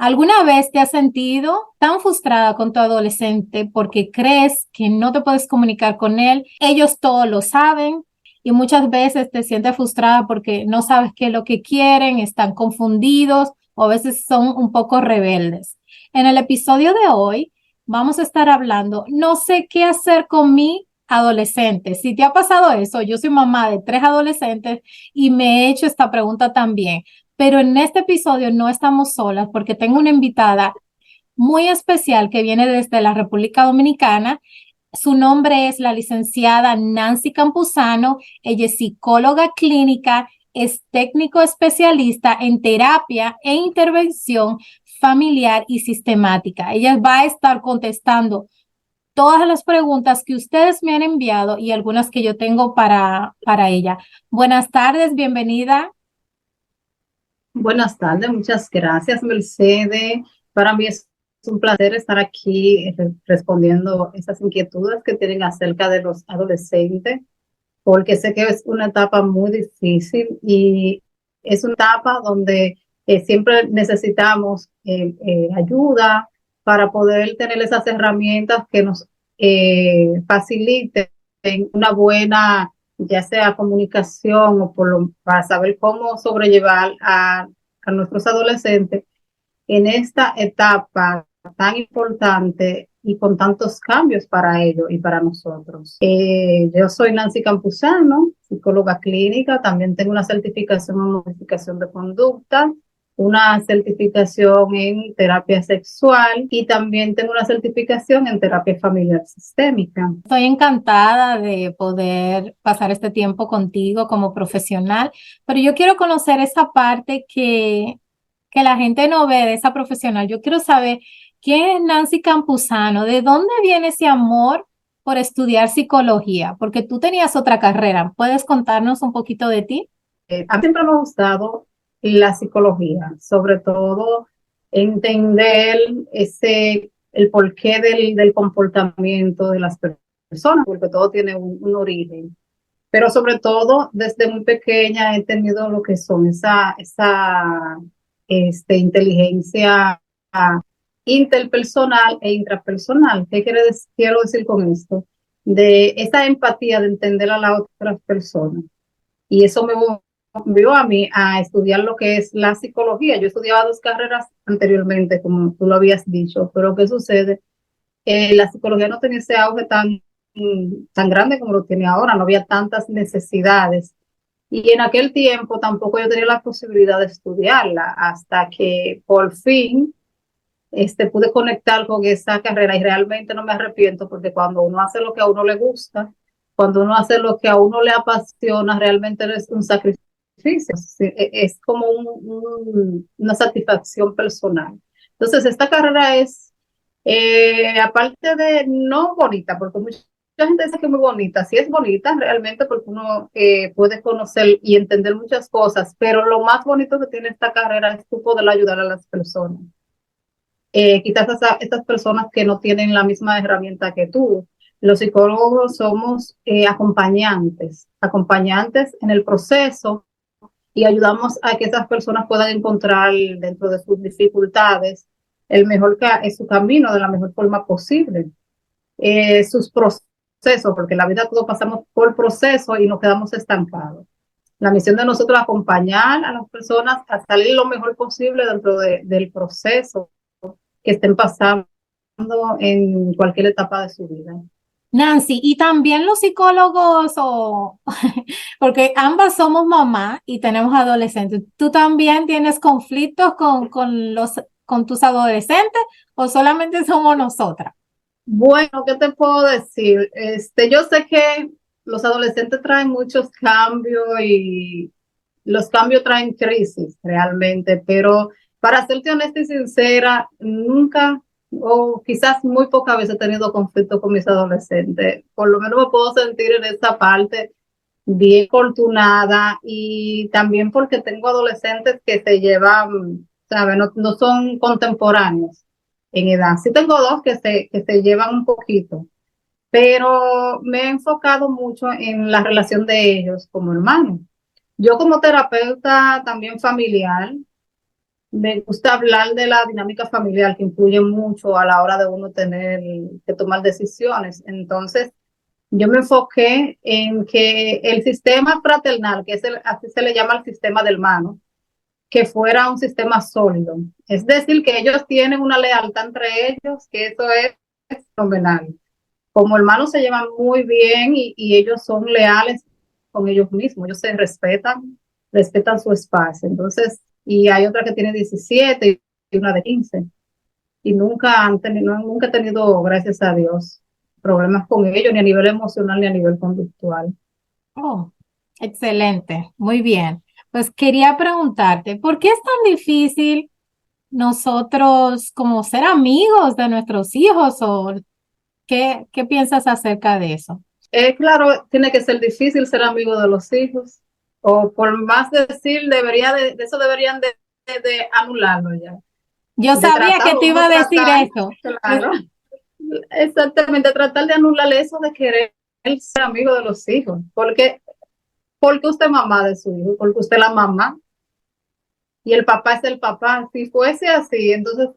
¿Alguna vez te has sentido tan frustrada con tu adolescente porque crees que no te puedes comunicar con él? Ellos todo lo saben y muchas veces te sientes frustrada porque no sabes qué es lo que quieren, están confundidos o a veces son un poco rebeldes. En el episodio de hoy vamos a estar hablando, no sé qué hacer con mi adolescente. Si te ha pasado eso, yo soy mamá de 3 adolescentes y me he hecho esta pregunta también. Pero en este episodio no estamos solas porque tengo una invitada muy especial que viene desde la República Dominicana. Su nombre es la licenciada Nancy Campuzano. Ella es psicóloga clínica, es técnico especialista en terapia e intervención familiar y sistemática. Ella va a estar contestando todas las preguntas que ustedes me han enviado y algunas que yo tengo para ella. Buenas tardes, bienvenida. Buenas tardes, muchas gracias, Mercedes. Para mí es un placer estar aquí respondiendo esas inquietudes que tienen acerca de los adolescentes, porque sé que es una etapa muy difícil y es una etapa donde siempre necesitamos ayuda para poder tener esas herramientas que nos faciliten una buena, ya sea comunicación o para saber cómo sobrellevar a nuestros adolescentes en esta etapa tan importante y con tantos cambios para ellos y para nosotros. Yo soy Nancy Campuzano, psicóloga clínica, también tengo una certificación en modificación de conducta, una certificación en terapia sexual y también tengo una certificación en terapia familiar sistémica. Estoy encantada de poder pasar este tiempo contigo como profesional, pero yo quiero conocer esa parte que la gente no ve de esa profesional. Yo quiero saber quién es Nancy Campuzano, de dónde viene ese amor por estudiar psicología, porque tú tenías otra carrera. ¿Puedes contarnos un poquito de ti? A mí siempre me ha gustado la psicología, sobre todo entender el porqué del comportamiento de las personas, porque todo tiene un origen. Pero sobre todo, desde muy pequeña he tenido lo que son esa inteligencia interpersonal e intrapersonal. Quiero decir con esto? De esa empatía de entender a las otras personas. Y eso me movió a mí a estudiar lo que es la psicología. Yo estudiaba 2 carreras anteriormente, como tú lo habías dicho, pero ¿qué sucede? La psicología no tenía ese auge tan grande como lo tiene ahora, no había tantas necesidades. Y en aquel tiempo tampoco yo tenía la posibilidad de estudiarla hasta que por fin pude conectar con esa carrera y realmente no me arrepiento porque cuando uno hace lo que a uno le gusta, cuando uno hace lo que a uno le apasiona, realmente es un sacrificio, es como una satisfacción personal. Entonces, esta carrera es, aparte de no bonita, porque mucha gente dice que es muy bonita, sí es bonita realmente porque uno puede conocer y entender muchas cosas, pero lo más bonito que tiene esta carrera es tu poder ayudar a las personas, quizás estas personas que no tienen la misma herramienta que tú. Los psicólogos somos acompañantes en el proceso y ayudamos a que esas personas puedan encontrar dentro de sus dificultades su camino de la mejor forma posible. Sus procesos, porque la vida todos pasamos por procesos y nos quedamos estancados. La misión de nosotros es acompañar a las personas a salir lo mejor posible dentro del proceso que estén pasando en cualquier etapa de su vida. Nancy, y también los psicólogos, porque ambas somos mamá y tenemos adolescentes. ¿Tú también tienes conflictos con tus adolescentes o solamente somos nosotras? Bueno, ¿qué te puedo decir? Yo sé que los adolescentes traen muchos cambios y los cambios traen crisis realmente, pero para serte honesta y sincera, nunca o quizás muy pocas veces he tenido conflicto con mis adolescentes. Por lo menos me puedo sentir en esta parte bien afortunada y también porque tengo adolescentes que se llevan, ¿sabes? No son contemporáneos en edad. Sí tengo dos que se llevan un poquito, pero me he enfocado mucho en la relación de ellos como hermanos. Yo como terapeuta también familiar, Me gusta hablar de la dinámica familiar que influye mucho a la hora de uno tener que tomar decisiones. Entonces, yo me enfoqué en que el sistema fraternal, que es así se le llama el sistema del hermano, que fuera un sistema sólido. Es decir, que ellos tienen una lealtad entre ellos, que eso es fenomenal. Como hermanos se llevan muy bien y ellos son leales con ellos mismos, ellos se respetan, respetan su espacio. Entonces, y hay otra que tiene 17 y una de 15 y nunca han tenido, nunca he tenido, gracias a Dios, problemas con ellos, ni a nivel emocional ni a nivel conductual. Oh, excelente, muy bien. Pues quería preguntarte, ¿por qué es tan difícil nosotros como ser amigos de nuestros hijos o qué piensas acerca de eso? Claro, tiene que ser difícil ser amigo de los hijos, o por más decir, de eso deberían de anularlo ya, Yo de sabía que tratar, te uno iba a decir tratar, eso. claro, exactamente, tratar de anularle eso de querer ser amigo de los hijos, porque usted es mamá de su hijo, porque usted es la mamá y el papá es el papá. Si fuese así, entonces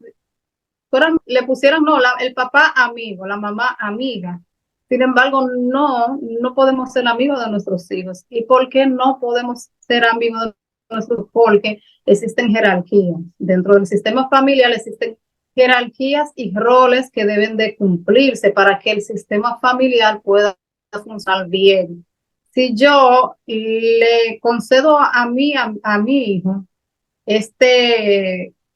le pusieron, no, el papá amigo, la mamá amiga. Sin embargo, no podemos ser amigos de nuestros hijos. ¿Y por qué no podemos ser amigos de nuestros hijos? Porque existen jerarquías. Dentro del sistema familiar existen jerarquías y roles que deben de cumplirse para que el sistema familiar pueda funcionar bien. Si yo le concedo a mi hijo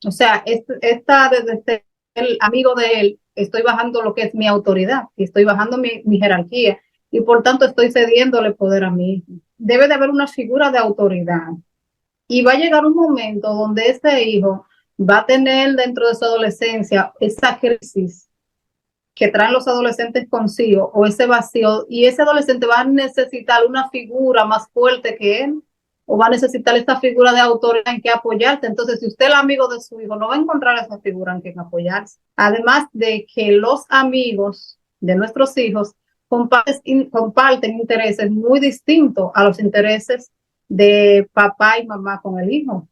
o sea, desde el amigo de él, estoy bajando lo que es mi autoridad y estoy bajando mi jerarquía y por tanto estoy cediéndole poder a mi hijo. Debe de haber una figura de autoridad y va a llegar un momento donde ese hijo va a tener dentro de su adolescencia esa crisis que traen los adolescentes consigo o ese vacío y ese adolescente va a necesitar una figura más fuerte que él o va a necesitar esta figura de autoridad en que apoyarse. Entonces, si usted es el amigo de su hijo, no va a encontrar esa figura en que apoyarse. Además de que los amigos de nuestros hijos comparten intereses muy distintos a los intereses de papá y mamá con el hijo.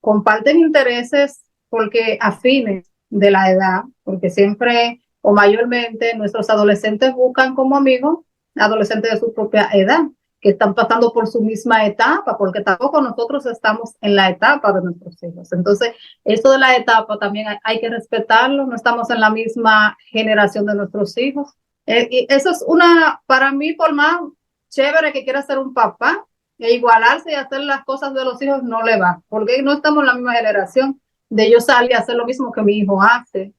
Comparten intereses porque afines de la edad, porque siempre o mayormente nuestros adolescentes buscan como amigos adolescentes de su propia edad, que están pasando por su misma etapa, porque tampoco nosotros estamos en la etapa de nuestros hijos. Entonces, esto de la etapa también hay que respetarlo, no estamos en la misma generación de nuestros hijos. Y eso es para mí, por más chévere que quiera ser un papá, e igualarse y hacer las cosas de los hijos no le va, porque no estamos en la misma generación de yo salir a hacer lo mismo que mi hijo hace.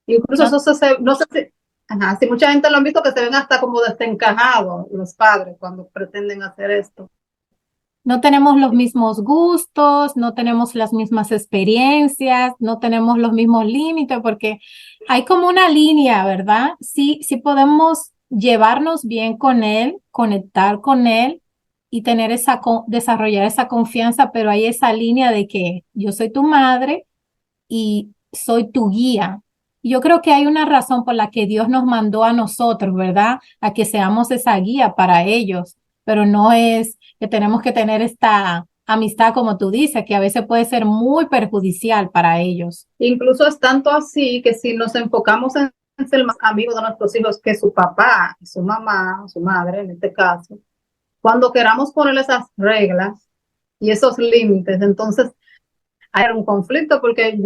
Incluso No, eso no sé si, ajá, si mucha gente lo ha visto que se ven hasta como desencajados los padres cuando pretenden hacer esto. no tenemos los mismos gustos, no tenemos las mismas experiencias, no tenemos los mismos límites, porque hay como una línea, ¿verdad? Sí, sí podemos llevarnos bien con él, conectar con él y tener desarrollar esa confianza, pero hay esa línea de que yo soy tu madre y soy tu guía. Yo creo que hay una razón por la que Dios nos mandó a nosotros, ¿verdad? A que seamos esa guía para ellos, pero no es que tenemos que tener esta amistad, como tú dices, que a veces puede ser muy perjudicial para ellos. Incluso es tanto así que si nos enfocamos en ser más amigos de nuestros hijos que su papá, su mamá, su madre en este caso, cuando queramos poner esas reglas y esos límites, entonces hay un conflicto porque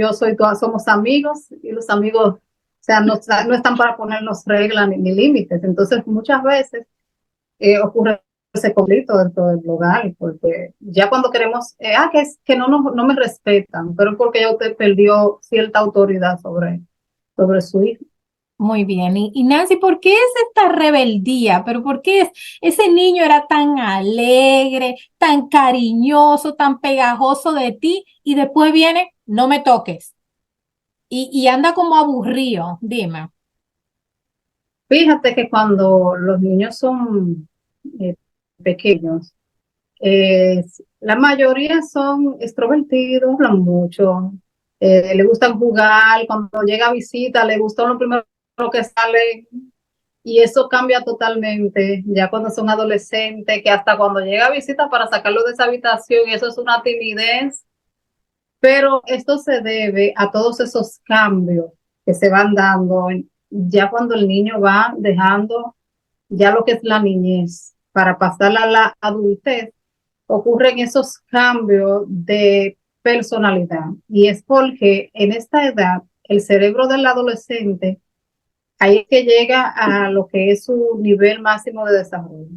somos amigos y los amigos, o sea, no están para ponernos reglas ni límites. Entonces, muchas veces ocurre ese conflicto dentro del hogar, porque ya cuando queremos, que es que no me respetan, pero es porque ya usted perdió cierta autoridad sobre su hijo. Muy bien. Y Nancy, ¿por qué es esta rebeldía? ¿Pero por qué ese niño era tan alegre, tan cariñoso, tan pegajoso de ti y después viene, no me toques y anda como aburrido? Dime. Fíjate que cuando los niños son eh, pequeños, la mayoría son extrovertidos, hablan mucho, le gustan jugar, cuando llega a visita, le gusta lo primero que sale, y eso cambia totalmente, ya cuando son adolescentes, que hasta cuando llega a visita para sacarlo de esa habitación, eso es una timidez pero esto se debe a todos esos cambios que se van dando ya cuando el niño va dejando ya lo que es la niñez para pasar a la adultez, ocurren esos cambios de personalidad. Y es porque en esta edad el cerebro del adolescente ahí es que llega a lo que es su nivel máximo de desarrollo.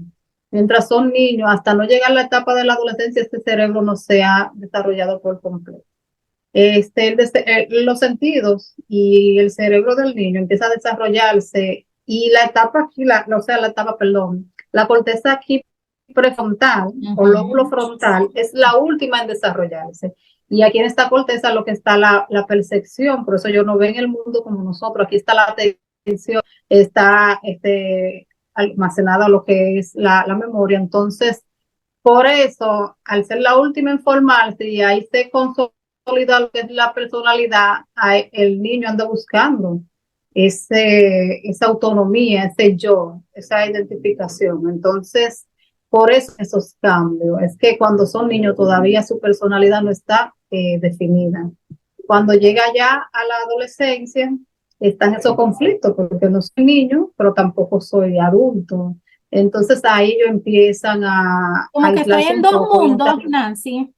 Mientras son niños, hasta no llegar a la etapa de la adolescencia, este cerebro no se ha desarrollado por completo. Los sentidos y el cerebro del niño empieza a desarrollarse y la etapa aquí, la etapa, perdón, la corteza aquí prefrontal o lóbulo frontal es la última en desarrollarse. Y aquí en esta corteza lo que está la percepción, por eso yo no veo en el mundo como nosotros, aquí está la atención, está almacenada lo que es la memoria. Entonces, por eso, al ser la última en formarse y ahí se consolida lo que es la personalidad, el niño anda buscando esa autonomía, ese yo, esa identificación. Entonces, por eso esos cambios. Es que cuando son niños todavía su personalidad no está definida. Cuando llega ya a la adolescencia, están esos conflictos, porque no soy niño, pero tampoco soy adulto. Entonces ahí ellos empiezan a Como que estoy aislarse en un dos poco. mundos, Nancy.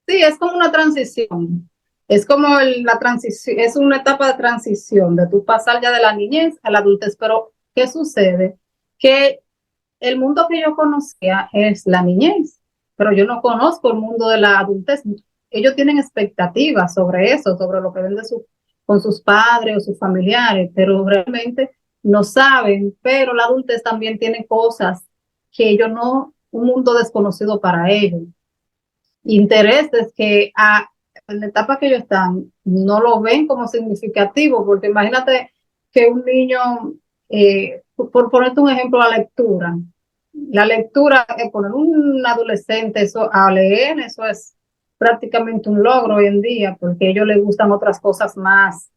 Sí, es como una transición. Es como la transición, es una etapa de transición, de tu pasar ya de la niñez a la adultez. Pero, ¿qué sucede? Que el mundo que yo conocía es la niñez, pero yo no conozco el mundo de la adultez. Ellos tienen expectativas sobre eso, sobre lo que ven con sus padres o sus familiares, pero realmente no saben, pero la adultez también tiene cosas que ellos no, un mundo desconocido para ellos. Intereses que en la etapa que ellos están no lo ven como significativo, porque imagínate que un niño, por ponerte un ejemplo, la lectura, poner un adolescente eso, a leer, eso es prácticamente un logro hoy en día, porque a ellos les gustan otras cosas más,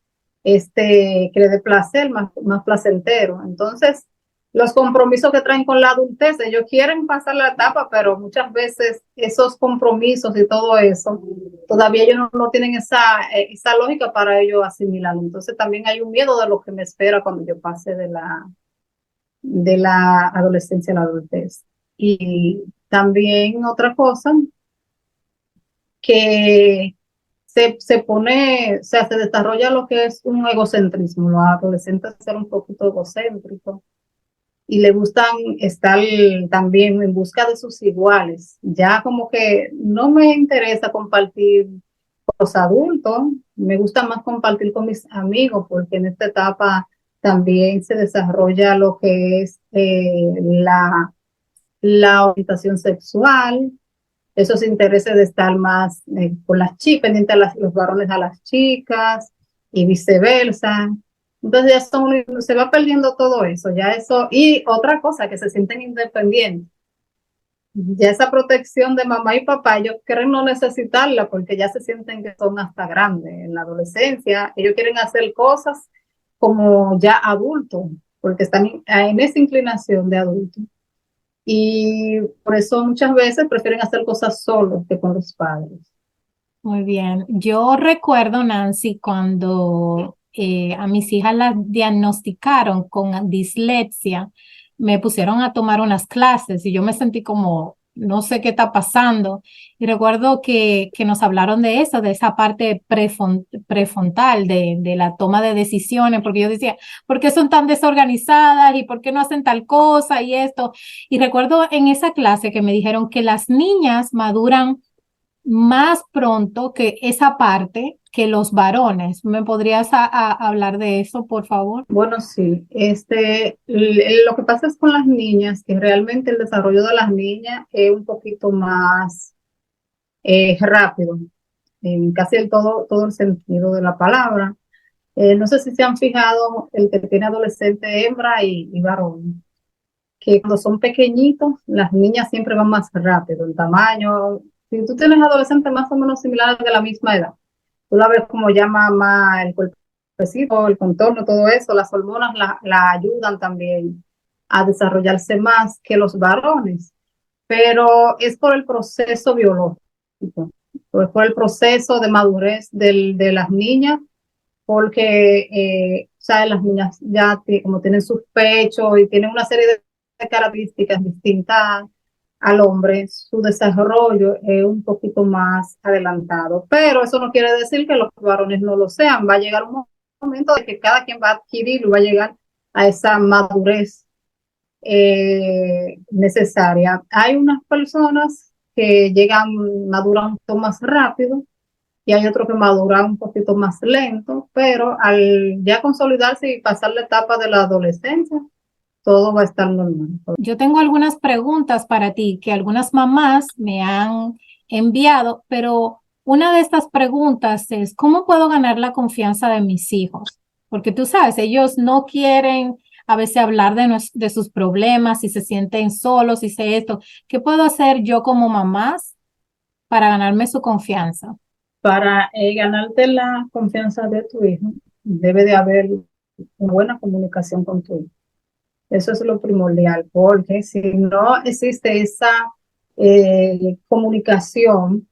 que les dé placer, más placentero. Entonces, los compromisos que traen con la adultez, ellos quieren pasar la etapa, pero muchas veces esos compromisos y todo eso, todavía ellos no tienen esa lógica para ellos asimilarlo. Entonces también hay un miedo de lo que me espera cuando yo pase de la adolescencia a la adultez. Y también otra cosa que se pone, o sea, se desarrolla lo que es un egocentrismo. Los adolescentes ser un poquito egocéntricos y le gustan estar también en busca de sus iguales. Ya como que no me interesa compartir con los adultos, me gusta más compartir con mis amigos porque en esta etapa también se desarrolla lo que es la orientación sexual, esos intereses de estar más con las chicas, pendiente a los varones a las chicas y viceversa. Entonces ya se va perdiendo todo eso, ya eso, y otra cosa, que se sienten independientes. Ya esa protección de mamá y papá, ellos quieren no necesitarla porque ya se sienten que son hasta grandes. En la adolescencia, ellos quieren hacer cosas como ya adultos, porque están en esa inclinación de adultos. Y por eso muchas veces prefieren hacer cosas solos que con los padres. Muy bien. Yo recuerdo, Nancy, cuando a mis hijas las diagnosticaron con dislexia, me pusieron a tomar unas clases y yo me sentí como, no sé qué está pasando. Y recuerdo que nos hablaron de eso, de esa parte prefrontal, de la toma de decisiones, porque yo decía, ¿por qué son tan desorganizadas y por qué no hacen tal cosa y esto? Y recuerdo en esa clase que me dijeron que las niñas maduran más pronto que esa parte que los varones. ¿Me podrías hablar de eso, por favor? Bueno, sí, lo que pasa es con las niñas, que realmente el desarrollo de las niñas es un poquito más rápido, en casi todo el sentido de la palabra. No sé si se han fijado el que tiene adolescente hembra y varón, que cuando son pequeñitos, las niñas siempre van más rápido en tamaño. Si tú tienes adolescentes más o menos similares de la misma edad, tú la ves como ya más el cuerpecito, el contorno, todo eso, las hormonas la ayudan también a desarrollarse más que los varones, pero es por el proceso biológico, pues, por el proceso de madurez de las niñas, porque, ¿sabes? Las niñas ya como tienen sus pechos y tienen una serie de características distintas al hombre, su desarrollo es un poquito más adelantado. Pero eso no quiere decir que los varones no lo sean. Va a llegar un momento de que cada quien va a adquirir y va a llegar a esa madurez necesaria. Hay unas personas que llegan, maduran un poco más rápido y hay otros que maduran un poquito más lento, pero al ya consolidarse y pasar la etapa de la adolescencia, todo va a estar normal. Yo tengo algunas preguntas para ti que algunas mamás me han enviado, pero una de estas preguntas es, ¿cómo puedo ganar la confianza de mis hijos? Porque tú sabes, ellos no quieren a veces hablar de sus problemas, si se sienten solos, si sé esto. ¿Qué puedo hacer yo como mamás para ganarme su confianza? Para ganarte la confianza de tu hijo, debe de haber una buena comunicación con tu hijo. Eso es lo primordial, porque si no existe esa comunicación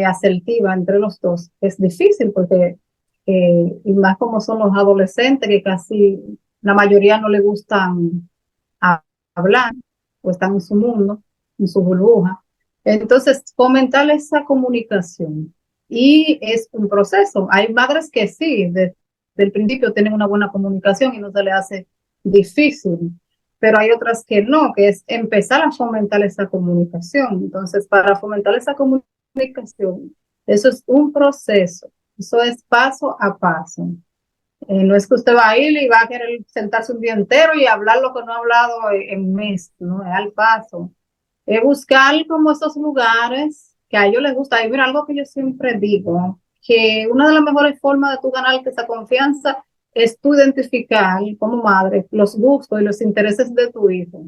asertiva entre los dos, es difícil porque, y más como son los adolescentes, que casi la mayoría no le gustan hablar o están en su mundo, en su burbuja. Entonces, fomentar esa comunicación. Y es un proceso. Hay madres que sí, desde el principio tienen una buena comunicación y no se le hace difícil, pero hay otras que no, que es empezar a fomentar esa comunicación. Entonces, para fomentar esa comunicación, eso es un proceso, eso es paso a paso. No es que usted va a ir y va a querer sentarse un día entero y hablar lo que no ha hablado en meses, ¿no? Es al paso. Es buscar como esos lugares que a ellos les gusta. Y mira, algo que yo siempre digo, que una de las mejores formas de tú ganarte esa confianza es tú identificar como madre los gustos y los intereses de tu hijo.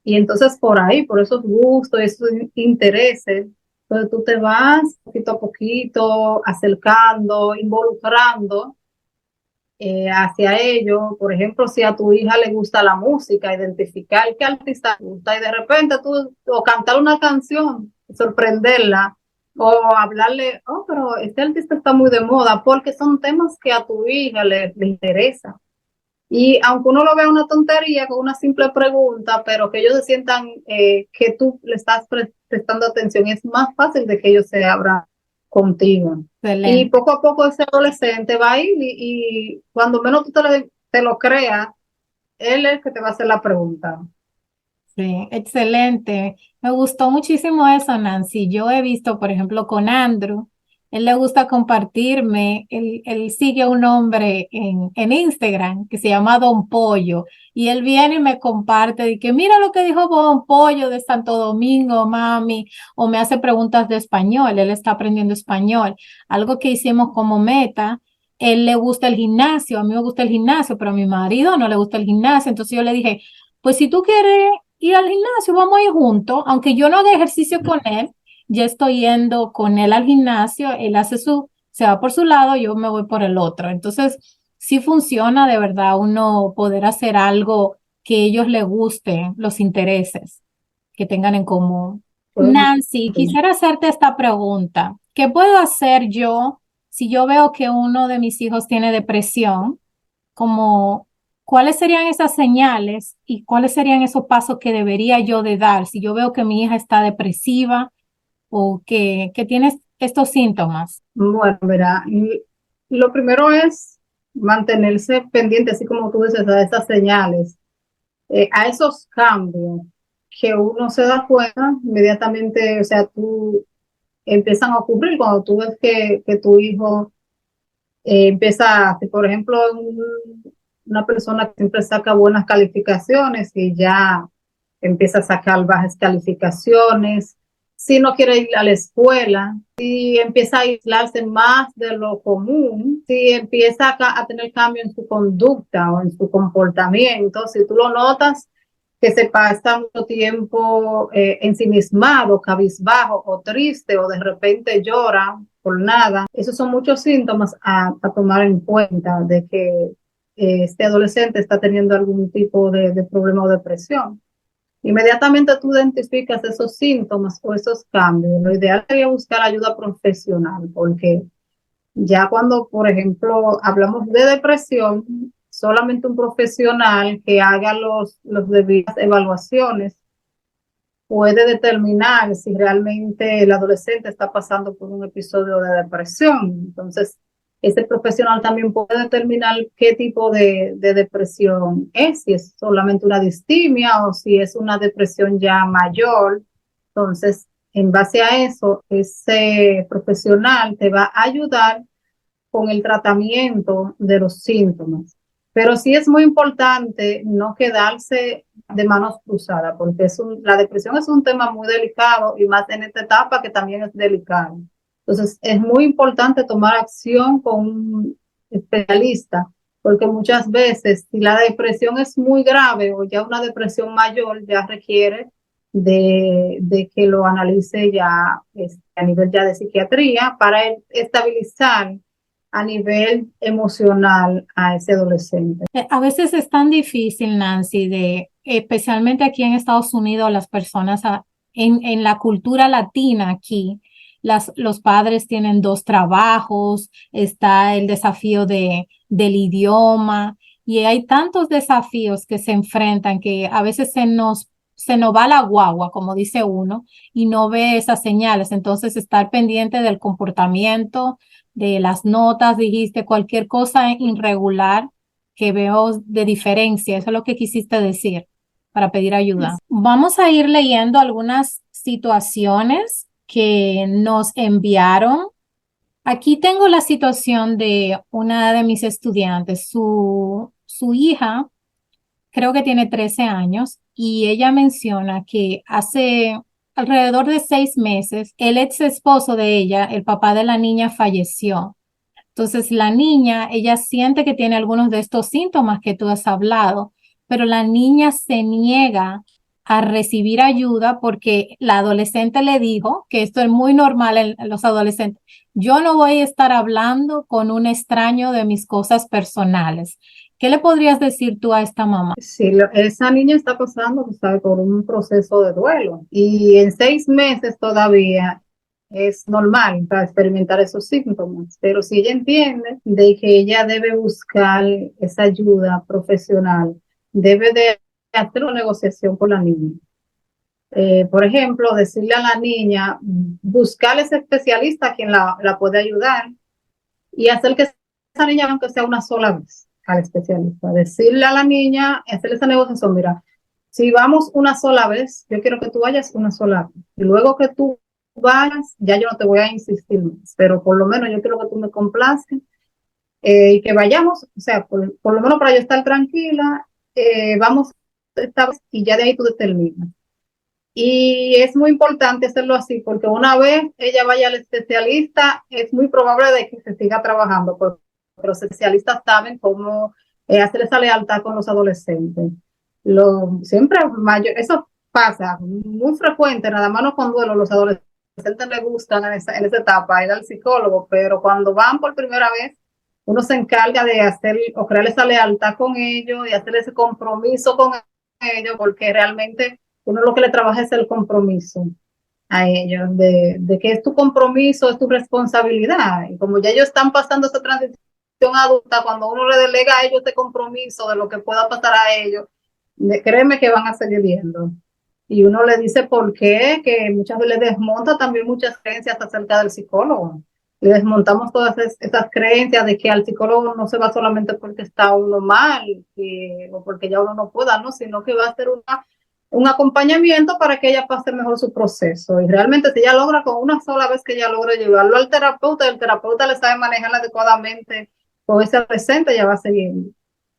Y entonces por ahí, por esos gustos, esos intereses, entonces tú te vas poquito a poquito acercando, involucrando hacia ello. Por ejemplo, si a tu hija le gusta la música, identificar qué artista le gusta y de repente tú, o cantar una canción, sorprenderla, o hablarle, oh, pero este artista está muy de moda, porque son temas que a tu hija le interesa. Y aunque uno lo vea una tontería con una simple pregunta, pero que ellos se sientan que tú le estás prestando atención, es más fácil de que ellos se abran contigo. Y Excelente. poco a poco ese adolescente va a ir y cuando menos tú te lo creas, él es el que te va a hacer la pregunta. Sí, excelente. Me gustó muchísimo eso, Nancy. Yo he visto, por ejemplo, con Andrew, él le gusta compartirme, él sigue un hombre en Instagram que se llama Don Pollo y él viene y me comparte y que mira lo que dijo Don Pollo de Santo Domingo, mami, o me hace preguntas de español, él está aprendiendo español. Algo que hicimos como meta. Él le gusta el gimnasio, a mí me gusta el gimnasio, pero a mi marido no le gusta el gimnasio. Entonces yo le dije, pues si tú quieres ir al gimnasio, vamos a ir juntos, aunque yo no haga ejercicio con él, ya estoy yendo con él al gimnasio, él hace se va por su lado, yo me voy por el otro. Entonces, sí funciona de verdad uno poder hacer algo que ellos les guste, los intereses que tengan en común. Bueno, Nancy, quisiera hacerte esta pregunta. ¿Qué puedo hacer yo si yo veo que uno de mis hijos tiene depresión? Como cuáles serían esas señales y cuáles serían esos pasos que debería yo de dar si yo veo que mi hija está depresiva o que tiene estos síntomas. bueno, verá, lo primero es mantenerse pendiente, así como tú dices, a esas señales, a esos cambios que uno se da cuenta inmediatamente, o sea, tú empiezan a ocurrir cuando tú ves que tu hijo empieza, por ejemplo, una persona que siempre saca buenas calificaciones y ya empieza a sacar bajas calificaciones, si no quiere ir a la escuela, si empieza a aislarse más de lo común, si empieza a tener cambio en su conducta o en su comportamiento, si tú lo notas que se pasa mucho tiempo ensimismado, cabizbajo o triste o de repente llora por nada. Esos son muchos síntomas a tomar en cuenta de que este adolescente está teniendo algún tipo de problema o depresión. Inmediatamente tú identificas esos síntomas o esos cambios. Lo ideal sería buscar ayuda profesional, porque ya cuando, por ejemplo, hablamos de depresión, solamente un profesional que haga los debidas evaluaciones puede determinar si realmente el adolescente está pasando por un episodio de depresión. Entonces, ese profesional también puede determinar qué tipo de depresión es, si es solamente una distimia o si es una depresión ya mayor. Entonces, en base a eso, ese profesional te va a ayudar con el tratamiento de los síntomas. Pero sí es muy importante no quedarse de manos cruzadas, porque la depresión es un tema muy delicado y más en esta etapa que también es delicado. Entonces, es muy importante tomar acción con un especialista, porque muchas veces si la depresión es muy grave o ya una depresión mayor, ya requiere de que lo analice ya a nivel ya de psiquiatría para estabilizar a nivel emocional a ese adolescente. A veces es tan difícil, Nancy, especialmente aquí en Estados Unidos, las personas en la cultura latina aquí, los padres tienen dos trabajos, está el desafío del idioma y hay tantos desafíos que se enfrentan que a veces se nos va la guagua, como dice uno, y no ve esas señales. Entonces, estar pendiente del comportamiento, de las notas, dijiste, cualquier cosa irregular que veo de diferencia. Eso es lo que quisiste decir para pedir ayuda. Vamos a ir leyendo algunas situaciones que nos enviaron. Aquí tengo la situación de una de mis estudiantes. Su hija creo que tiene 13 años y ella menciona que hace alrededor de 6 meses el ex esposo de ella, el papá de la niña, falleció. Entonces, la niña, ella siente que tiene algunos de estos síntomas que tú has hablado, pero la niña se niega a recibir ayuda porque la adolescente le dijo que esto es muy normal en los adolescentes. Yo no voy a estar hablando con un extraño de mis cosas personales. ¿Qué le podrías decir tú a esta mamá? Sí, esa niña está pasando, tú sabes, por un proceso de duelo y en 6 meses todavía es normal para experimentar esos síntomas, pero si ella entiende de que ella debe buscar esa ayuda profesional, debe de hacer una negociación con la niña. Por ejemplo, decirle a la niña, buscar ese especialista quien la puede ayudar y hacer que esa niña, aunque sea una sola vez, al especialista, decirle a la niña, hacerle esa negociación, mira, si vamos una sola vez, yo quiero que tú vayas una sola vez, y luego que tú vayas, ya yo no te voy a insistir más, pero por lo menos yo quiero que tú me complazcas y que vayamos, o sea, por lo menos para yo estar tranquila, vamos esta vez y ya de ahí tú determinas. Y es muy importante hacerlo así, porque una vez ella vaya al especialista, es muy probable de que se siga trabajando, porque los especialistas saben cómo hacer esa lealtad con los adolescentes. Siempre mayor, eso pasa muy frecuente, nada más no con duelo, los adolescentes les gustan en esa etapa ir al psicólogo, pero cuando van por primera vez, uno se encarga de hacer o crear esa lealtad con ellos y hacer ese compromiso con ellos, porque realmente uno lo que le trabaja es el compromiso a ellos, de que es tu compromiso, es tu responsabilidad. Y como ya ellos están pasando esa transición adulta, cuando uno le delega a ellos este compromiso de lo que pueda pasar a ellos, créeme que van a seguir viendo. Y uno le dice por qué, que muchas veces le desmonta también muchas creencias acerca del psicólogo. Le desmontamos todas esas creencias de que al psicólogo no se va solamente porque está uno mal o porque ya uno no pueda, ¿no? Sino que va a ser un acompañamiento para que ella pase mejor su proceso. Y realmente si ella logra con una sola vez que ella logra llevarlo al terapeuta, y el terapeuta le sabe manejar adecuadamente con ese presente, ella va a seguir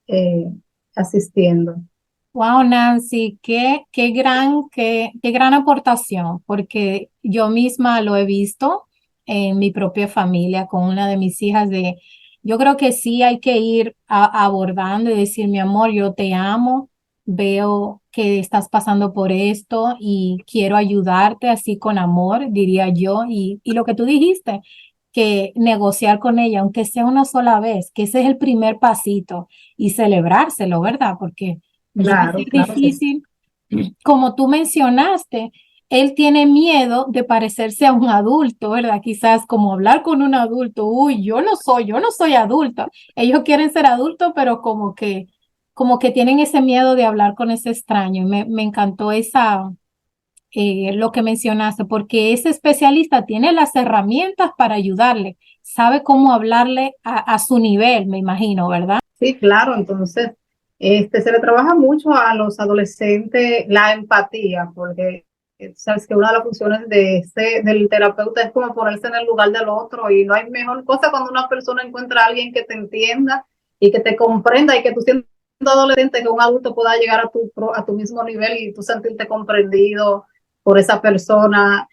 eh, asistiendo. Wow, Nancy, qué gran aportación, porque yo misma lo he visto en mi propia familia con una de mis hijas yo creo que sí hay que ir abordando y decir, mi amor, yo te amo, veo que estás pasando por esto y quiero ayudarte así con amor, diría yo, y lo que tú dijiste, que negociar con ella, aunque sea una sola vez, que ese es el primer pasito y celebrárselo, ¿verdad? Porque debe Claro, ser claro que sí. difícil como tú mencionaste, él tiene miedo de parecerse a un adulto, ¿verdad? Quizás como hablar con un adulto, uy, yo no soy adulto. Ellos quieren ser adultos, pero como que tienen ese miedo de hablar con ese extraño. Y me encantó lo que mencionaste, porque ese especialista tiene las herramientas para ayudarle, sabe cómo hablarle a su nivel, me imagino, ¿verdad? Sí, claro, entonces se le trabaja mucho a los adolescentes la empatía, porque sabes que una de las funciones del terapeuta es como ponerse en el lugar del otro y no hay mejor cosa cuando una persona encuentra a alguien que te entienda y que te comprenda y que tú siendo adolescente que un adulto pueda llegar a tu mismo nivel y tú sentirte comprendido por esa persona.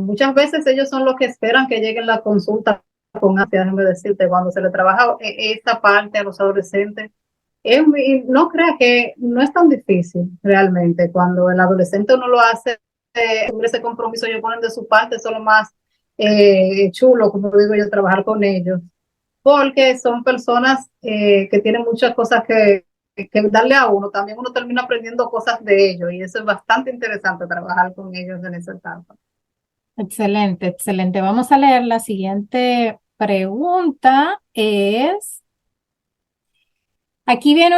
Muchas veces ellos son los que esperan que lleguen la consulta con ansia, déjame decirte, cuando se le trabaja esta parte a los adolescentes, no creas que no es tan difícil realmente. Cuando el adolescente uno lo hace, ese compromiso, ellos ponen de su parte, eso es lo más chulo, como digo yo, trabajar con ellos, porque son personas que tienen muchas cosas que darle a uno. También uno termina aprendiendo cosas de ellos y eso es bastante interesante trabajar con ellos en esa etapa. Excelente, excelente. Vamos a leer la siguiente pregunta. Aquí viene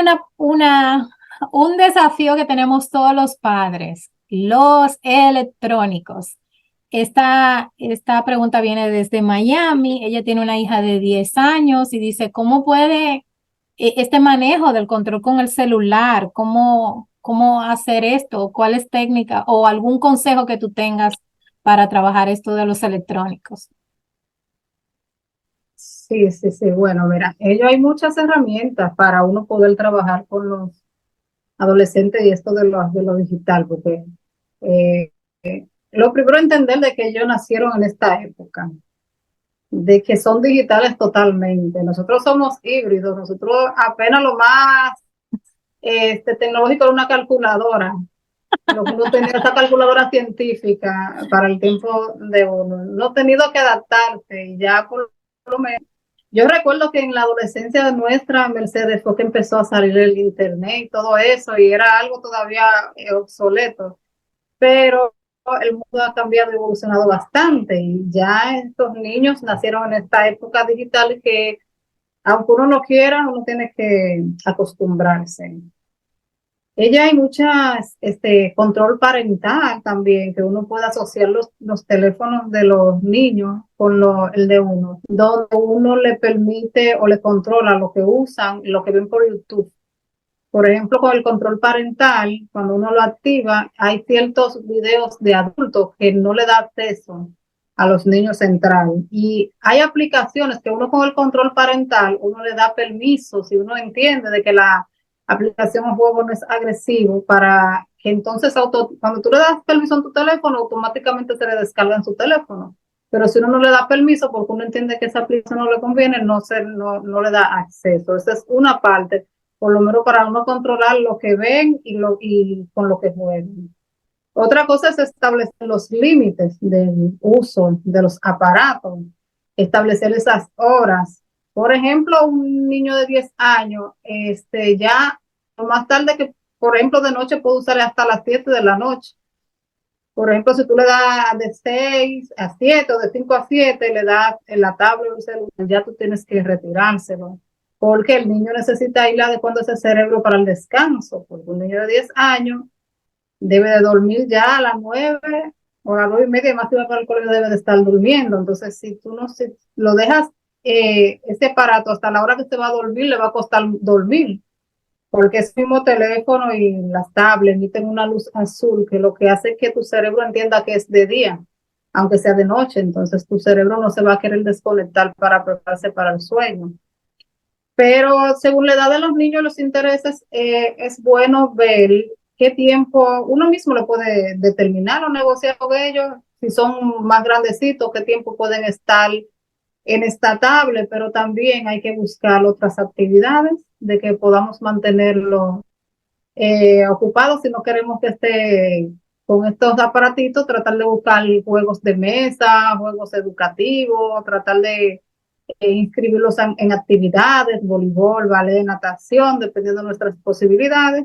un desafío que tenemos todos los padres, los electrónicos. Esta pregunta viene desde Miami. Ella tiene una hija de 10 años y dice, ¿cómo puede este manejo del control con el celular? ¿Cómo hacer esto? ¿Cuál es técnica o algún consejo que tú tengas para trabajar esto de los electrónicos? Sí, sí, sí. Bueno, mira, ello hay muchas herramientas para uno poder trabajar con los adolescentes y esto de lo digital, porque eh, lo primero entender de que ellos nacieron en esta época, de que son digitales totalmente. Nosotros somos híbridos, nosotros apenas lo más tecnológico es una calculadora. Lo que uno tenía esa calculadora científica para el tiempo de uno. No ha tenido que adaptarse y ya por lo menos. Yo recuerdo que en la adolescencia de nuestra Mercedes fue que empezó a salir el internet y todo eso y era algo todavía obsoleto, pero el mundo ha cambiado y evolucionado bastante y ya estos niños nacieron en esta época digital que aunque uno no quiera, uno tiene que acostumbrarse. Ella hay muchas, control parental también, que uno puede asociar los teléfonos de los niños con el de uno, donde uno le permite o le controla lo que usan, lo que ven por YouTube. Por ejemplo, con el control parental, cuando uno lo activa, hay ciertos videos de adultos que no le da acceso a los niños central. Y hay aplicaciones que uno con el control parental, uno le da permiso, si uno entiende de que la aplicación o juego no es agresivo, para que entonces cuando tú le das permiso en tu teléfono, automáticamente se le descarga en su teléfono. Pero si uno no le da permiso porque uno entiende que esa aplicación no le conviene, no le da acceso. Esa es una parte por lo menos para uno controlar lo que ven y con lo que juegan. Otra cosa es establecer los límites del uso de los aparatos, establecer esas horas. Por ejemplo, un niño de 10 años, ya más tarde que, por ejemplo, de noche puede usar hasta las 7 de la noche. Por ejemplo, si tú le das de 6 a 7 o de 5 a 7, le das en la tablet o el celular, ya tú tienes que retirárselo. Porque el niño necesita ir adecuando ese cerebro para el descanso. Porque un niño de 10 años debe de dormir ya a las 9 o a las 9:30, y más si va para el colegio debe de estar durmiendo. Entonces, si tú no si lo dejas ese aparato hasta la hora que se va a dormir, le va a costar dormir porque ese mismo teléfono y las tablets emiten una luz azul que lo que hace es que tu cerebro entienda que es de día, aunque sea de noche. Entonces tu cerebro no se va a querer desconectar para prepararse para el sueño. Pero según la edad de los niños, los intereses, es bueno ver qué tiempo uno mismo lo puede determinar o negociar con ellos. Si son más grandecitos, qué tiempo pueden estar en esta tablet, pero también hay que buscar otras actividades de que podamos mantenerlo ocupado si no queremos que esté con estos aparatitos, tratar de buscar juegos de mesa, juegos educativos, tratar de inscribirlos en actividades, voleibol, ballet, natación, dependiendo de nuestras posibilidades.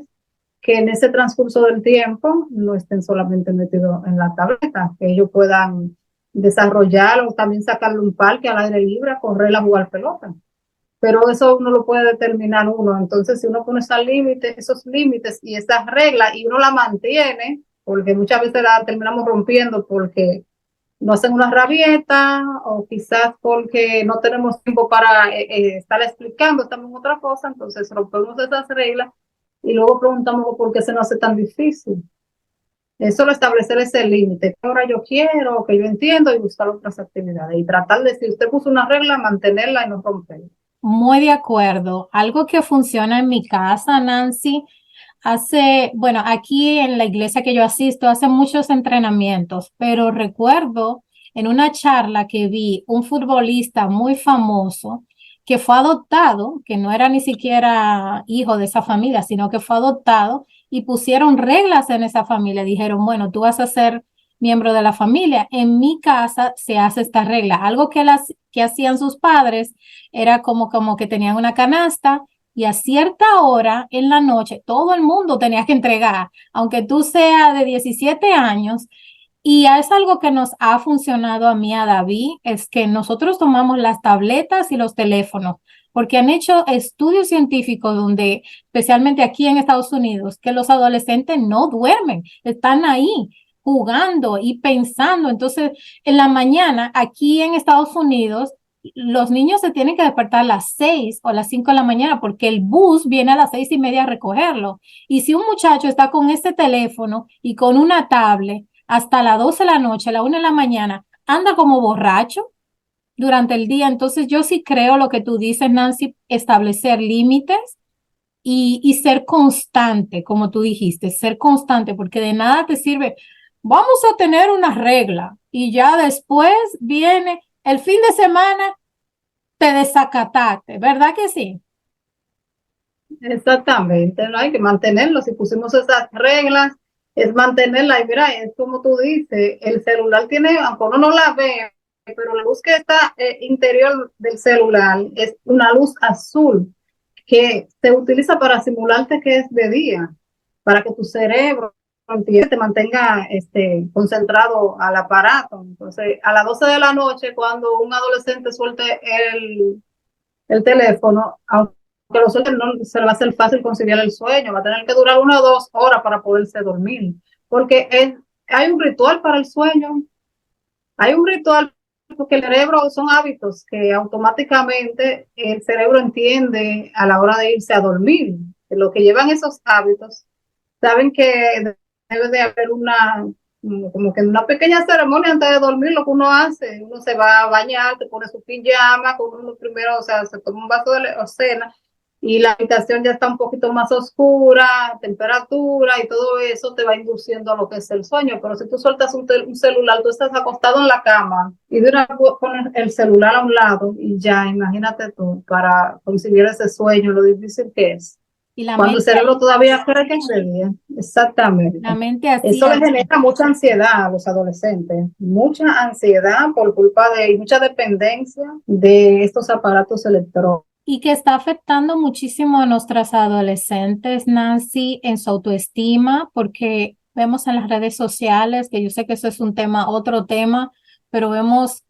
que en ese transcurso del tiempo no estén solamente metidos en la tableta, que ellos puedan desarrollar o también sacarle un parque al aire libre, a correr, a jugar pelota. Pero eso uno lo puede determinar uno. Entonces, si uno pone esos límites y esas reglas y uno la mantiene, porque muchas veces la terminamos rompiendo porque no hacen una rabieta o quizás porque no tenemos tiempo para estar explicando, estamos en otra cosa, entonces rompemos esas reglas y luego preguntamos por qué se nos hace tan difícil. Es solo establecer ese límite, que ahora yo quiero, que yo entiendo y buscar otras actividades y tratar de, si usted puso una regla, mantenerla y no romperla. Muy de acuerdo. Algo que funciona en mi casa, Nancy, bueno, aquí en la iglesia que yo asisto, hace muchos entrenamientos, pero recuerdo en una charla que vi un futbolista muy famoso que fue adoptado, que no era ni siquiera hijo de esa familia, sino que fue adoptado y pusieron reglas en esa familia. Dijeron, bueno, tú vas a ser miembro de la familia. En mi casa se hace esta regla. Algo que hacían sus padres era como que tenían una canasta y a cierta hora en la noche todo el mundo tenía que entregar, aunque tú seas de 17 años. Y es algo que nos ha funcionado a mí, a David, es que nosotros tomamos las tabletas y los teléfonos, porque han hecho estudios científicos donde, especialmente aquí en Estados Unidos, que los adolescentes no duermen, están ahí jugando y pensando. Entonces, en la mañana, aquí en Estados Unidos, los niños se tienen que despertar a las 6 o las 5 de la mañana porque el bus viene a las 6:30 a recogerlo. Y si un muchacho está con este teléfono y con una tablet hasta las 12 de la noche, a la 1 de la mañana, anda como borracho durante el día. Entonces yo sí creo lo que tú dices, Nancy, establecer límites y ser constante, como tú dijiste, ser constante, porque de nada te sirve. Vamos a tener una regla y ya después viene el fin de semana, te desacataste, ¿verdad que sí? Exactamente, no hay que mantenerlo. Si pusimos esas reglas, es mantenerla. Y mira, es como tú dices, el celular tiene, aunque uno no la ve, pero la luz que está interior del celular es una luz azul que se utiliza para simularte que es de día, para que tu cerebro te mantenga concentrado al aparato. Entonces, a las 12 de la noche, cuando un adolescente suelte el teléfono, aunque lo suelte, no se le va a hacer fácil conciliar el sueño, va a tener que durar 1 o 2 horas para poderse dormir, porque hay un ritual para el sueño, hay un ritual porque el cerebro son hábitos que automáticamente el cerebro entiende a la hora de irse a dormir. Lo que llevan esos hábitos saben que debe de haber como que una pequeña ceremonia antes de dormir. Lo que uno hace, uno se va a bañar, te pone su pijama, con uno primero, o sea, se toma un vaso de cena y la habitación ya está un poquito más oscura, temperatura y todo eso te va induciendo a lo que es el sueño. Pero si tú sueltas un celular, tú estás acostado en la cama y de una vez pones el celular a un lado y ya, imagínate tú, para conciliar ese sueño, lo difícil que es. Y la Cuando el mente, cerebro todavía cree que es de día. la Exactamente. mente así, Eso le genera mucha ansiedad a los adolescentes, mucha ansiedad por culpa de y mucha dependencia de estos aparatos electrónicos. y que está afectando muchísimo a nuestras adolescentes, Nancy, en su autoestima, porque vemos en las redes sociales, que yo sé que eso es un tema, otro tema, pero vemos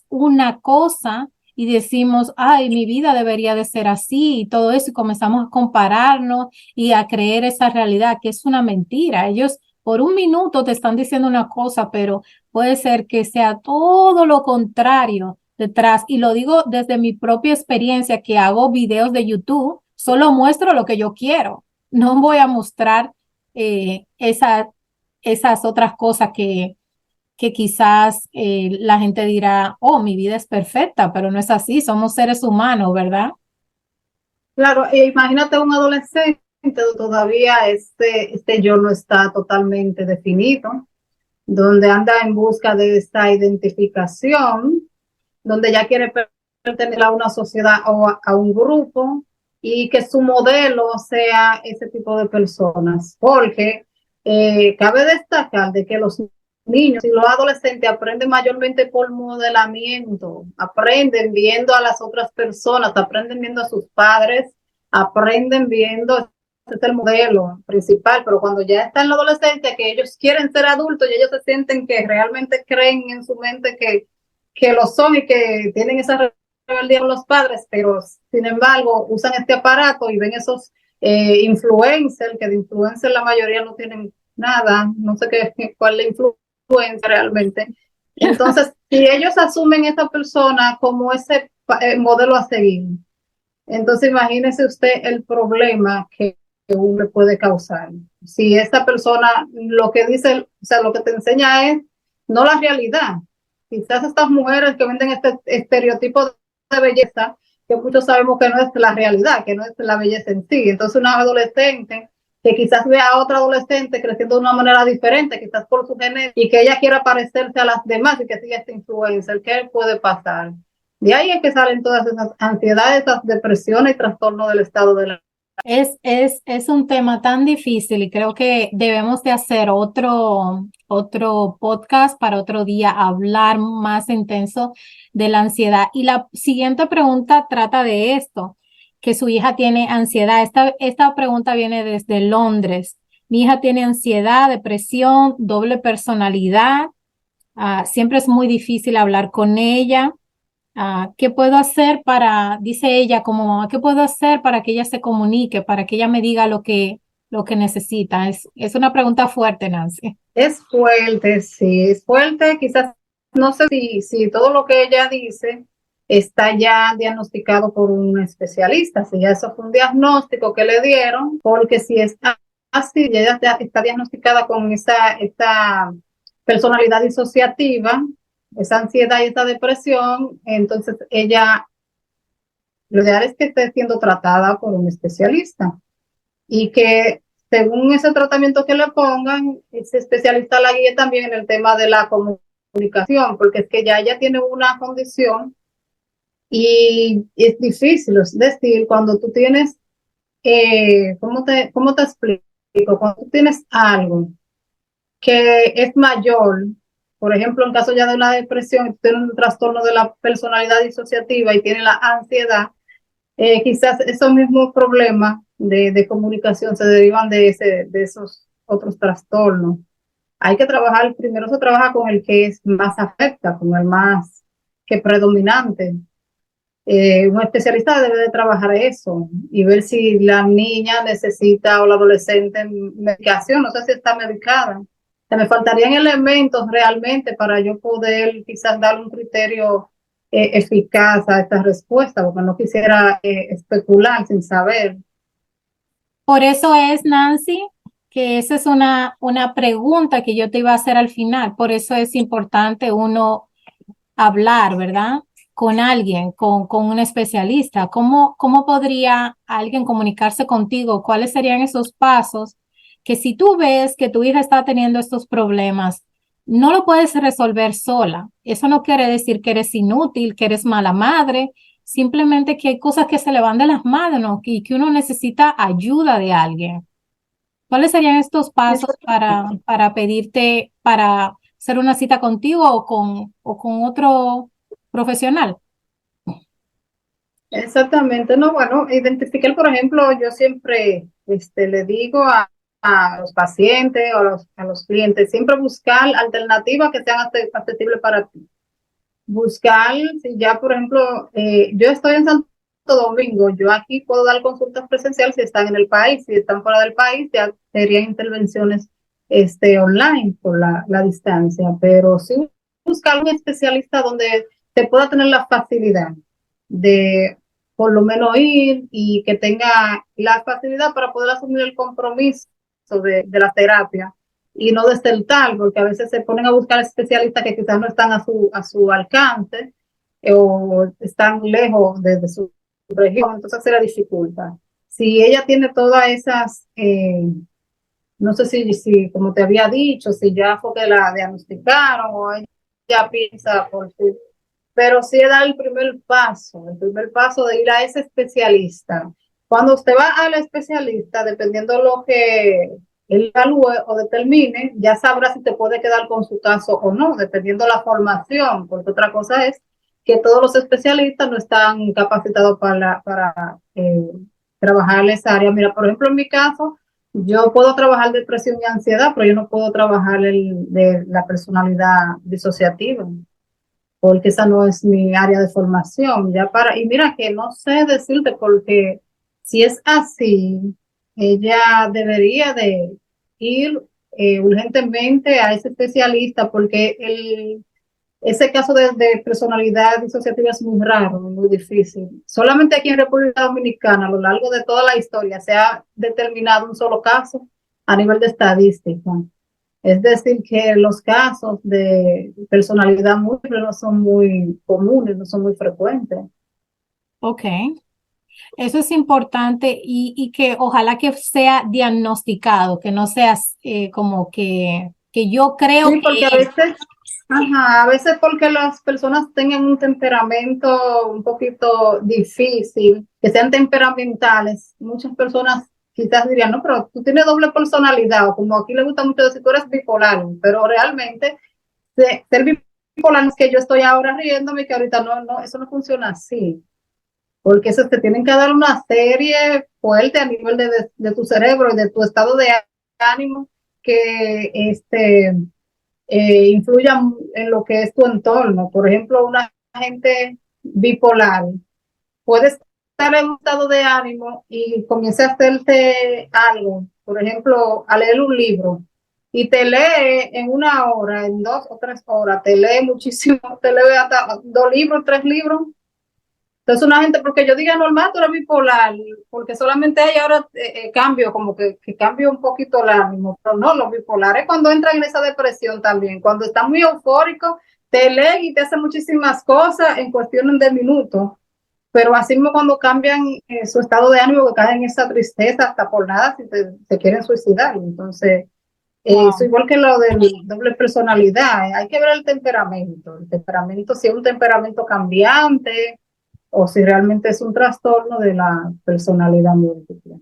una cosa y decimos, ay, mi vida debería de ser así y todo eso, y comenzamos a compararnos y a creer esa realidad, que es una mentira. Ellos por un minuto te están diciendo una cosa, pero puede ser que sea todo lo contrario detrás. Y lo digo desde mi propia experiencia, que hago videos de YouTube, solo muestro lo que yo quiero. No voy a mostrar esas otras cosas que quizás la gente dirá, oh, mi vida es perfecta, pero no es así, somos seres humanos, ¿verdad? Claro, imagínate un adolescente, todavía este yo no está totalmente definido, donde anda en busca de esta identificación, donde ya quiere pertenecer a una sociedad o a un grupo y que su modelo sea ese tipo de personas, porque cabe destacar de que los niños y los adolescentes aprenden mayormente por modelamiento, aprenden viendo a las otras personas, aprenden viendo a sus padres, aprenden viendo es el modelo principal, pero cuando ya está en la adolescencia, que ellos quieren ser adultos y ellos se sienten que realmente creen en su mente que lo son y que tienen esa rebeldía con los padres, pero sin embargo usan este aparato y ven esos influencers, que de influencer la mayoría no tienen nada, no sé cuál es la influencia realmente. Entonces, si ellos asumen a esa persona como ese modelo a seguir, entonces imagínese usted el problema que uno le puede causar. Si esta persona lo que dice, o sea, lo que te enseña es no la realidad. Quizás estas mujeres que venden este estereotipo de belleza, que muchos sabemos que no es la realidad, que no es la belleza en sí. Entonces una adolescente que quizás vea a otra adolescente creciendo de una manera diferente, quizás por su genética, y que ella quiera parecerse a las demás y que siga este influencer, ¿qué puede pasar? De ahí es que salen todas esas ansiedades, esas depresiones y trastornos del estado de la... Es un tema tan difícil y creo que debemos de hacer otro podcast para otro día, hablar más intenso de la ansiedad. Y la siguiente pregunta trata de esto, que su hija tiene ansiedad. Esta pregunta viene desde Londres. Mi hija tiene ansiedad, depresión, doble personalidad. Siempre es muy difícil hablar con ella. ¿Qué puedo hacer dice ella como mamá, qué puedo hacer para que ella se comunique, para que ella me diga lo que necesita? Es una pregunta fuerte, Nancy. Es fuerte, sí, es fuerte. Quizás no sé si todo lo que ella dice está ya diagnosticado por un especialista, si ya eso fue un diagnóstico que le dieron, porque si está así, ya está diagnosticada con esta personalidad disociativa, esa ansiedad y esta depresión, entonces ella, lo ideal es que esté siendo tratada por un especialista y que según ese tratamiento que le pongan, ese especialista la guíe también en el tema de la comunicación, porque es que ya ella tiene una condición y es difícil, es decir, cuando tú tienes, ¿cómo te explico? Cuando tú tienes algo que es mayor, por ejemplo, en caso ya de una depresión, tú tienes un trastorno de la personalidad disociativa y tienes la ansiedad, quizás esos mismos problemas de comunicación se derivan de esos otros trastornos. Hay que trabajar, primero se trabaja con el que es más afecta, con el más que predominante. Un especialista debe de trabajar eso y ver si la niña necesita o la adolescente medicación, no sé si está medicada. Me faltarían elementos realmente para yo poder quizás dar un criterio eficaz a esta respuesta, porque no quisiera especular sin saber. Por eso es, Nancy, que esa es una pregunta que yo te iba a hacer al final. Por eso es importante uno hablar, ¿verdad? Con alguien, con un especialista. ¿Cómo podría alguien comunicarse contigo? ¿Cuáles serían esos pasos que si tú ves que tu hija está teniendo estos problemas, no lo puedes resolver sola? Eso no quiere decir que eres inútil, que eres mala madre, simplemente que hay cosas que se le van de las manos y que uno necesita ayuda de alguien. ¿Cuáles serían estos pasos para pedirte, para hacer una cita contigo o con otro profesional? Exactamente, no, bueno, identificar, por ejemplo, yo siempre le digo a los pacientes o a los clientes, siempre buscar alternativas que sean accesibles para ti. Buscar, si ya, por ejemplo, yo estoy en Santo Domingo, yo aquí puedo dar consultas presenciales si están en el país, si están fuera del país, ya serían intervenciones online por la distancia, pero sí buscar un especialista donde te pueda tener la facilidad de por lo menos ir y que tenga la facilidad para poder asumir el compromiso de la terapia y no desertar, porque a veces se ponen a buscar especialistas que quizás no están a su alcance o están lejos de su región, entonces se la dificulta. Si ella tiene todas esas, no sé si, como te había dicho, si ya fue que la diagnosticaron o ella piensa por sí, pero sí da el primer paso de ir a ese especialista. Cuando usted va al especialista, dependiendo de lo que él evalúe o determine, ya sabrá si te puede quedar con su caso o no, dependiendo de la formación, porque otra cosa es que todos los especialistas no están capacitados para trabajar esa área. Mira, por ejemplo, en mi caso, yo puedo trabajar depresión y ansiedad, pero yo no puedo trabajar de la personalidad disociativa, porque esa no es mi área de formación. Y mira que no sé decirte, porque si es así, ella debería de ir urgentemente a ese especialista, porque ese caso de personalidad disociativa es muy raro, muy difícil. Solamente aquí en República Dominicana, a lo largo de toda la historia, se ha determinado un solo caso a nivel de estadística. Es decir, que los casos de personalidad múltiple no son muy comunes, no son muy frecuentes. Ok. Eso es importante y que ojalá que sea diagnosticado, que no sea como que yo creo Sí, que porque a es. veces, ajá, a veces porque las personas tengan un temperamento un poquito difícil, que sean temperamentales, muchas personas quizás dirían, no, pero tú tienes doble personalidad, o como aquí le gusta mucho decir, tú eres bipolar, pero realmente ser bipolar no es que yo estoy ahora riéndome, que ahorita no, eso no funciona así, porque eso te tienen que dar una serie fuerte a nivel de tu cerebro y de tu estado de ánimo que influya en lo que es tu entorno. Por ejemplo, una gente bipolar puede estar en un estado de ánimo y comienza a hacerte algo, por ejemplo, a leer un libro y te lee en una hora, en 2 o 3 horas, te lee muchísimo, te lee hasta 2 libros, 3 libros. Entonces una gente, porque yo diga normal, tú eres bipolar, porque solamente hay ahora cambio, como que cambio un poquito el ánimo, pero no, los bipolares cuando entran en esa depresión también, cuando están muy eufóricos, te leen y te hacen muchísimas cosas en cuestiones de minutos, pero así mismo cuando cambian su estado de ánimo, que caen en esa tristeza, hasta por nada, si te quieren suicidar. Entonces, eso Wow. igual que lo de doble personalidad, hay que ver el temperamento, si es un temperamento cambiante o si realmente es un trastorno de la personalidad múltiple.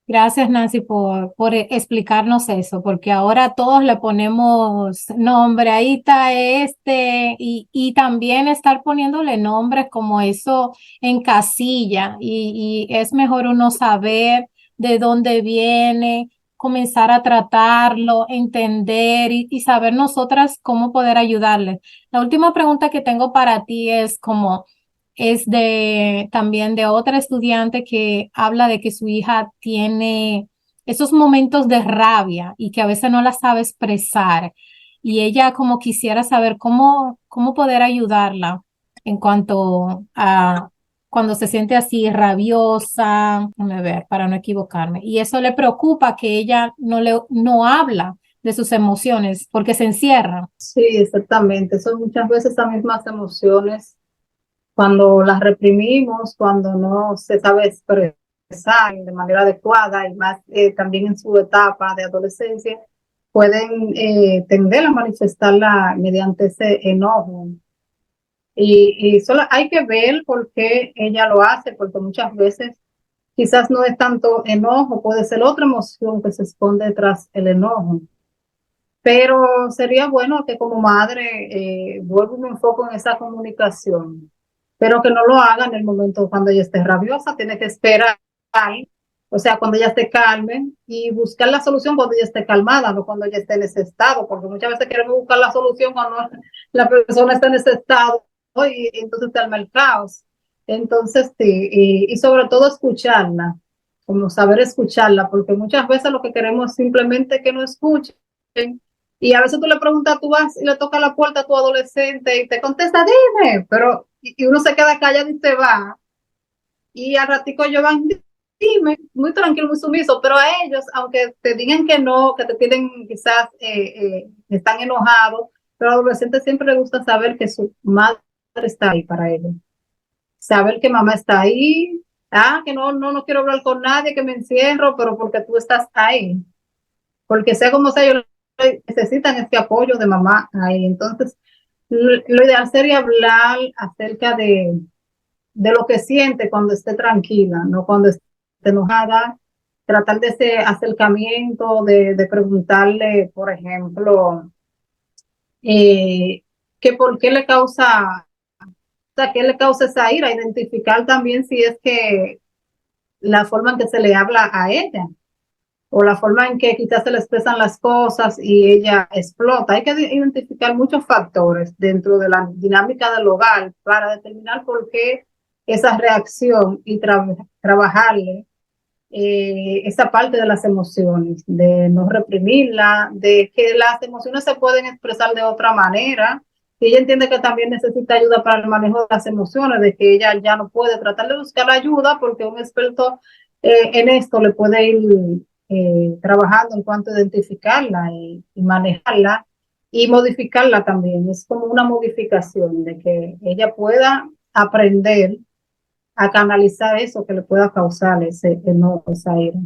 Gracias, Nancy, por explicarnos eso, porque ahora todos le ponemos nombre, ahí está y también estar poniéndole nombres como eso en casilla, y es mejor uno saber de dónde viene, comenzar a tratarlo, entender y saber nosotras cómo poder ayudarle. La última pregunta que tengo para ti es como es de también de otra estudiante que habla de que su hija tiene esos momentos de rabia y que a veces no la sabe expresar. Y ella como quisiera saber cómo poder ayudarla en cuanto a cuando se siente así rabiosa, déjame ver, para no equivocarme. Y eso le preocupa que ella no habla de sus emociones porque se encierra. Sí, exactamente. Son muchas veces esas mismas emociones cuando las reprimimos, cuando no se sabe expresar de manera adecuada y más también en su etapa de adolescencia, pueden tender a manifestarla mediante ese enojo. Y solo hay que ver por qué ella lo hace, porque muchas veces quizás no es tanto enojo, puede ser otra emoción que se esconde tras el enojo. Pero sería bueno que como madre vuelva un enfoque en esa comunicación, pero que no lo haga en el momento cuando ella esté rabiosa, tiene que esperar, o sea, cuando ella esté calme y buscar la solución cuando ella esté calmada, no cuando ella esté en ese estado, porque muchas veces queremos buscar la solución cuando la persona está en ese estado, ¿no? Y entonces se arma el caos. Entonces, sí, y sobre todo escucharla, como saber escucharla, porque muchas veces lo que queremos es simplemente que no escuchen y a veces tú le preguntas, tú vas y le tocas la puerta a tu adolescente y te contesta, dime, pero y uno se queda callado y se va. Y al ratico ellos van, dime, muy tranquilo, muy sumiso, pero a ellos, aunque te digan que no, que te tienen quizás, están enojados, pero al adolescente siempre le gusta saber que su madre está ahí para ellos. Saber que mamá está ahí, que no quiero hablar con nadie, que me encierro, pero porque tú estás ahí. Porque sea como sea, ellos necesitan este apoyo de mamá ahí. Entonces, lo ideal sería hablar acerca de lo que siente cuando esté tranquila, no cuando esté enojada, tratar de ese acercamiento, de preguntarle, por ejemplo, que por qué le causa, o sea, qué le causa esa ira, identificar también si es que la forma en que se le habla a ella o la forma en que quizás se le expresan las cosas y ella explota. Hay que identificar muchos factores dentro de la dinámica del hogar para determinar por qué esa reacción y trabajarle esa parte de las emociones, de no reprimirla, de que las emociones se pueden expresar de otra manera. Y ella entiende que también necesita ayuda para el manejo de las emociones, de que ella ya no puede tratar de buscar ayuda porque un experto en esto le puede ir trabajando en cuanto a identificarla y manejarla y modificarla también. Es como una modificación de que ella pueda aprender a canalizar eso que le pueda causar ese enojo, esa ira.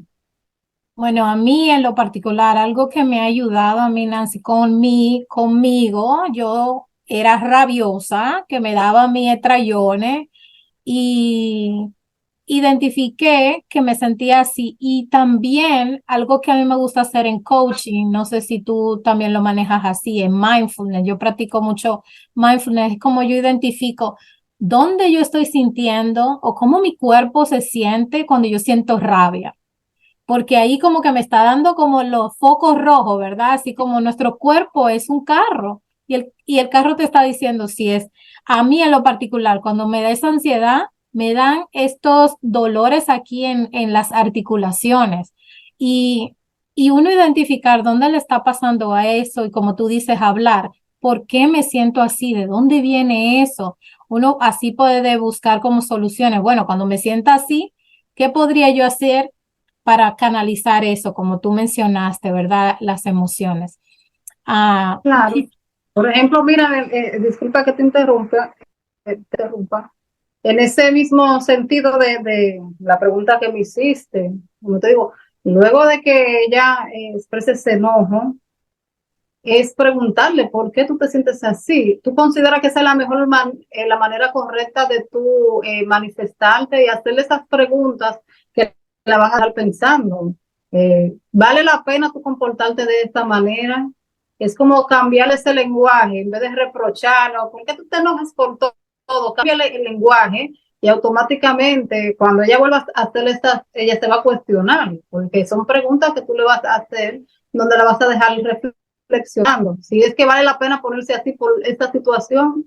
Bueno, a mí en lo particular, algo que me ha ayudado a mí, Nancy, conmigo, yo era rabiosa, que me daba mis estrellones y identifiqué que me sentía así. Y también algo que a mí me gusta hacer en coaching, no sé si tú también lo manejas así, en mindfulness. Yo practico mucho mindfulness, es como yo identifico dónde yo estoy sintiendo o cómo mi cuerpo se siente cuando yo siento rabia, porque ahí como que me está dando como los focos rojos, ¿verdad? Así como nuestro cuerpo es un carro y el carro te está diciendo si es, a mí en lo particular, cuando me da esa ansiedad, me dan estos dolores aquí en las articulaciones y, y uno identificar dónde le está pasando a eso y como tú dices, hablar, ¿por qué me siento así? ¿De dónde viene eso? Uno así puede buscar como soluciones. Bueno, cuando me sienta así, ¿qué podría yo hacer para canalizar eso, como tú mencionaste, ¿verdad? Las emociones. Ah, Claro. Por ejemplo, mira, disculpa que te interrumpa. En ese mismo sentido de la pregunta que me hiciste, como te digo, luego de que ella exprese ese enojo, es preguntarle por qué tú te sientes así. ¿Tú consideras que esa es la mejor la manera correcta de tú manifestarte y hacerle esas preguntas que la van a estar pensando? ¿Vale la pena tú comportarte de esta manera? Es como cambiar ese lenguaje, en vez de reprocharlo, ¿por qué tú te enojas por todo? Cambia el lenguaje y automáticamente cuando ella vuelva a hacer estas, ella se va a cuestionar, porque son preguntas que tú le vas a hacer donde la vas a dejar reflexionando. Si es que vale la pena ponerse así por esta situación,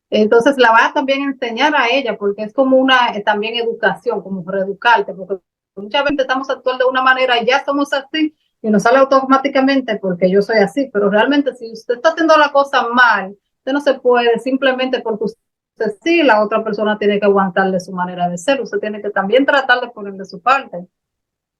entonces la va a también enseñar a ella, porque es como una también educación, como reeducarte, porque muchas veces estamos actuando de una manera y ya somos así y nos sale automáticamente porque yo soy así, pero realmente si usted está haciendo la cosa mal, usted no se puede simplemente porque usted sí, la otra persona tiene que aguantarle su manera de ser, usted tiene que también tratar de poner de su parte.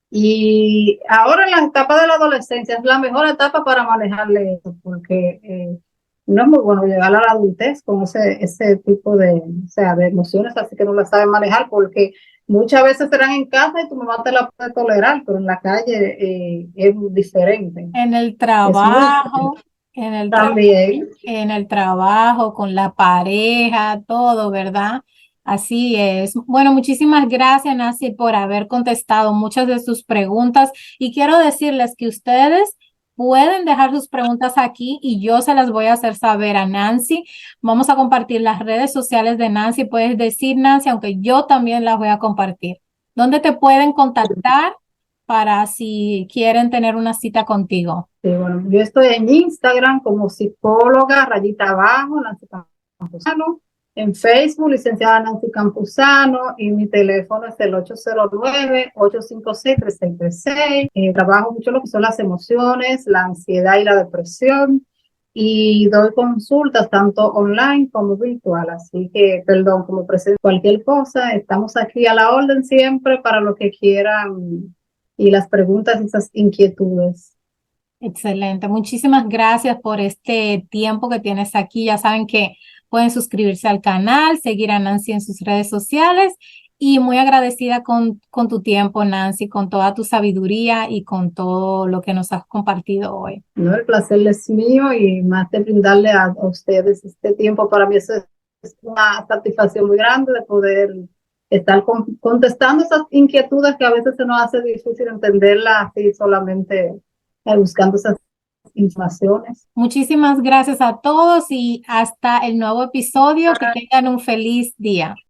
Y ahora en la etapa de la adolescencia es la mejor etapa para manejarle eso, porque no es muy bueno llegar a la adultez con ese tipo de, o sea, de emociones, así que no la saben manejar, porque muchas veces serán en casa y tu mamá te la puede tolerar, pero en la calle es muy diferente. en el Es muy diferente. trabajo, en el trabajo, También, en el trabajo, con la pareja, todo, ¿verdad? Así es. Bueno, muchísimas gracias, Nancy, por haber contestado muchas de sus preguntas y quiero decirles que ustedes pueden dejar sus preguntas aquí y yo se las voy a hacer saber a Nancy. Vamos a compartir las redes sociales de Nancy. Puedes decir, Nancy, aunque yo también las voy a compartir. ¿Dónde te pueden contactar para si quieren tener una cita contigo? sí, bueno, yo estoy en Instagram como psicóloga, rayita abajo, Nancy Campuzano, en Facebook, licenciada Nancy Campuzano, y mi teléfono es el 809-856-3636. Trabajo mucho lo que son las emociones, la ansiedad y la depresión, y doy consultas tanto online como virtual, así que, perdón, como presento cualquier cosa, estamos aquí a la orden siempre para lo que quieran y las preguntas y esas inquietudes. Excelente. Muchísimas gracias por este tiempo que tienes aquí. Ya saben que pueden suscribirse al canal, seguir a Nancy en sus redes sociales y muy agradecida con tu tiempo, Nancy, con toda tu sabiduría y con todo lo que nos has compartido hoy. No, el placer es mío y más de brindarle a ustedes este tiempo. Para mí eso es una satisfacción muy grande de poder estar contestando esas inquietudes que a veces se nos hace difícil entenderlas así solamente buscando esas informaciones. Muchísimas gracias a todos y hasta el nuevo episodio. Que tengan un feliz día.